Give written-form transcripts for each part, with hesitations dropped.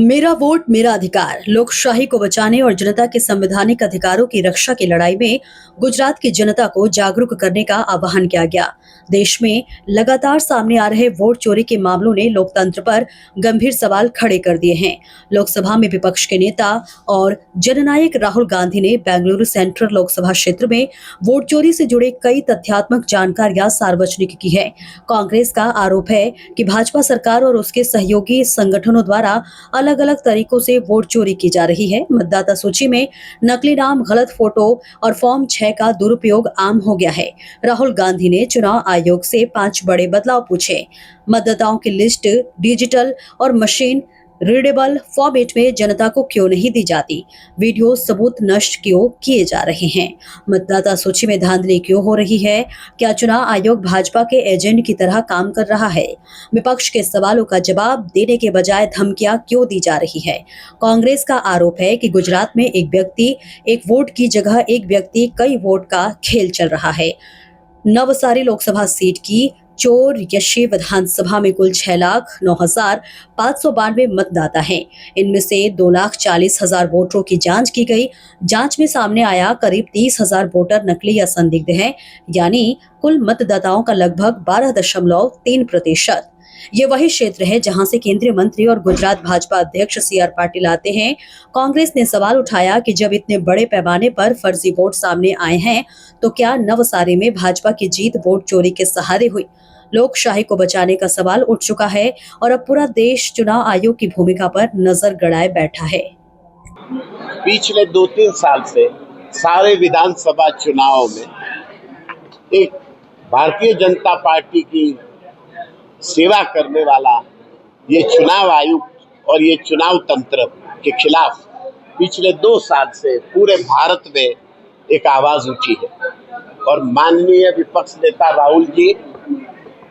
मेरा वोट मेरा अधिकार, लोकशाही को बचाने और जनता के संवैधानिक अधिकारों की रक्षा की लड़ाई में गुजरात की जनता को जागरूक करने का आह्वान किया गया। देश में लगातार सामने आ रहे वोट चोरी के मामलों ने लोकतंत्र पर गंभीर सवाल खड़े कर दिए हैं। लोकसभा में विपक्ष के नेता और जननायक राहुल गांधी ने बेंगलुरु सेंट्रल लोकसभा क्षेत्र में वोट चोरी से जुड़े कई तथ्यात्मक जानकारियां सार्वजनिक की है। कांग्रेस का आरोप है कि भाजपा सरकार और उसके सहयोगी संगठनों द्वारा अलग अलग तरीकों से वोट चोरी की जा रही है। मतदाता सूची में नकली नाम, गलत फोटो और फॉर्म 6 का दुरुपयोग आम हो गया है। राहुल गांधी ने चुनाव आयोग से 5 बड़े बदलाव पूछे। मतदाताओं की लिस्ट डिजिटल और मशीन रीडेबल फॉर्मेट में जनता को क्यों नहीं दी जाती? वीडियो सबूत नष्ट क्यों किए जा रहे हैं? मतदाता सूची में धांधली क्यों हो रही है? क्या चुनाव आयोग भाजपा के एजेंट की तरह काम कर रहा है? विपक्ष के सवालों का जवाब देने के बजाय धमकियां क्यों दी जा रही है? कांग्रेस का आरोप है कि गुजरात में एक व्यक्ति एक वोट की जगह एक व्यक्ति कई वोट का खेल चल रहा है। नवसारी लोकसभा सीट की चोर यशी विधानसभा में कुल 6,09,592 मतदाता हैं। इनमें से 2,40,000 वोटरों की जांच की गई। जांच में सामने आया करीब 30,000 वोटर नकली या संदिग्ध हैं, यानी कुल मतदाताओं का लगभग 12.3%। ये वही क्षेत्र है जहां से केंद्रीय मंत्री और गुजरात भाजपा अध्यक्ष CR पाटिल आते हैं। कांग्रेस ने सवाल उठाया कि जब इतने बड़े पैमाने पर फर्जी वोट सामने आए हैं, तो क्या नवसारी में भाजपा की जीत वोट चोरी के सहारे हुई? लोकशाही को बचाने का सवाल उठ चुका है और अब पूरा देश चुनाव आयोग की भूमिका पर नजर गड़ाए बैठा है। पिछले 2-3 साल से सारे विधानसभा चुनावों में एक भारतीय जनता पार्टी की सेवा करने वाला ये चुनाव आयोग और ये चुनाव तंत्र के खिलाफ पिछले 2 साल से पूरे भारत में एक आवाज उठी है और माननीय विपक्ष नेता राहुल जी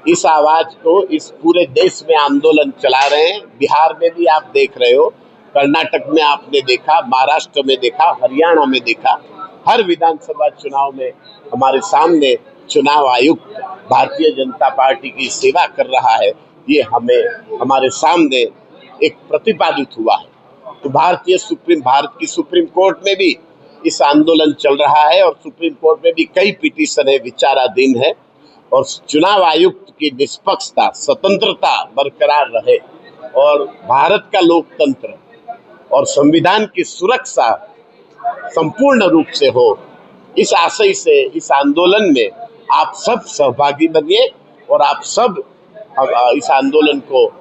इस आवाज को इस पूरे देश में आंदोलन चला रहे हैं। बिहार में भी आप देख रहे हो, कर्नाटक में आपने देखा, महाराष्ट्र में देखा, हरियाणा में देखा। हर विधानसभा चुनाव में हमारे सामने चुनाव आयुक्त भारतीय जनता पार्टी की सेवा कर रहा है, ये हमारे सामने एक प्रतिपादित हुआ है। तो भारत की सुप्रीम कोर्ट में भी इस आंदोलन चल रहा है और सुप्रीम कोर्ट में भी कई पिटीशन है, विचाराधीन है और चुनाव आयुक्त की निष्पक्षता, स्वतंत्रता बरकरार रहे और भारत का लोकतंत्र और संविधान की सुरक्षा संपूर्ण रूप से हो, इस आशय से इस आंदोलन में आप सब सहभागी बनिए और आप सब इस आंदोलन को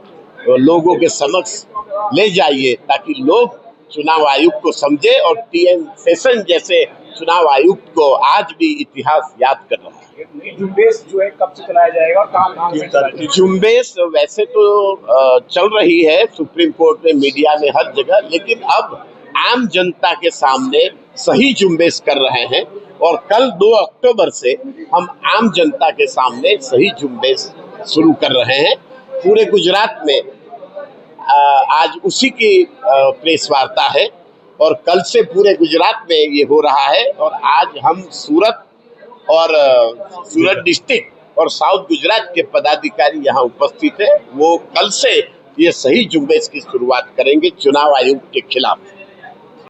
लोगों के समक्ष ले जाइए ताकि लोग चुनाव आयुक्त को समझे और TN सेशन जैसे चुनाव आयुक्त को आज भी इतिहास याद कर रहा है। झुंबेश जो है कब से चलाया जाएगा और कहाँ से? झुंबेश वैसे तो चल रही है सुप्रीम कोर्ट में, मीडिया में, हर जगह, लेकिन अब आम जनता के सामने सही झुंबेश कर रहे हैं और कल 2 अक्टूबर से हम आम जनता के सामने सही झुंबेश शुरू कर रहे हैं। पूरे गुजरात में आज उसी की प्रेस वार्ता है और कल से पूरे गुजरात में ये हो रहा है और आज हम सूरत डिस्ट्रिक्ट और साउथ गुजरात के पदाधिकारी यहाँ उपस्थित है। वो कल से ये सही झुंबेश की शुरुआत करेंगे चुनाव आयोग के खिलाफ।